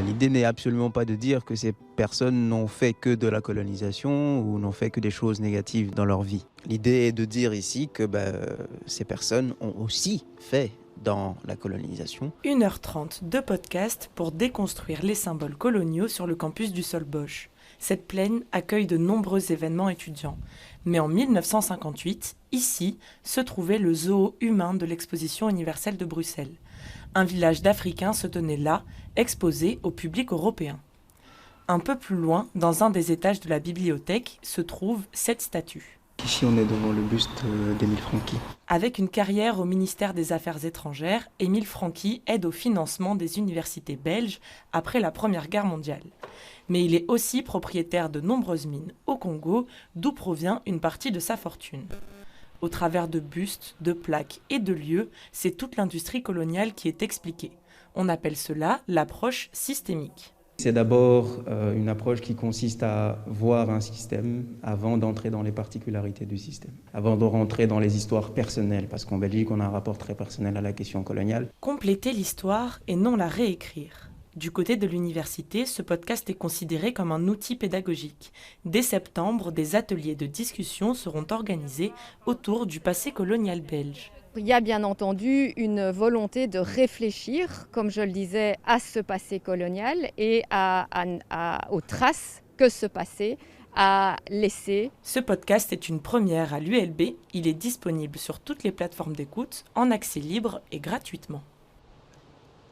L'idée n'est absolument pas de dire que ces personnes n'ont fait que de la colonisation ou n'ont fait que des choses négatives dans leur vie. L'idée est de dire ici que ces personnes ont aussi fait dans la colonisation. 1h30 de podcast pour déconstruire les symboles coloniaux sur le campus du Sol Bosch. Cette plaine accueille de nombreux événements étudiants. Mais en 1958, ici, se trouvait le zoo humain de l'exposition universelle de Bruxelles. Un village d'Africains se tenait là, exposé au public européen. Un peu plus loin, dans un des étages de la bibliothèque, se trouve cette statue. Ici, on est devant le buste d'Émile Francqui. Avec une carrière au ministère des Affaires étrangères, Émile Francqui aide au financement des universités belges après la Première Guerre mondiale. Mais il est aussi propriétaire de nombreuses mines au Congo, d'où provient une partie de sa fortune. Au travers de bustes, de plaques et de lieux, c'est toute l'industrie coloniale qui est expliquée. On appelle cela l'approche systémique. C'est d'abord une approche qui consiste à voir un système avant d'entrer dans les particularités du système, avant de rentrer dans les histoires personnelles, parce qu'en Belgique, on a un rapport très personnel à la question coloniale. Compléter l'histoire et non la réécrire. Du côté de l'université, ce podcast est considéré comme un outil pédagogique. Dès septembre, des ateliers de discussion seront organisés autour du passé colonial belge. Il y a bien entendu une volonté de réfléchir, comme je le disais, à ce passé colonial et aux traces que ce passé a laissées. Ce podcast est une première à l'ULB. Il est disponible sur toutes les plateformes d'écoute, en accès libre et gratuitement.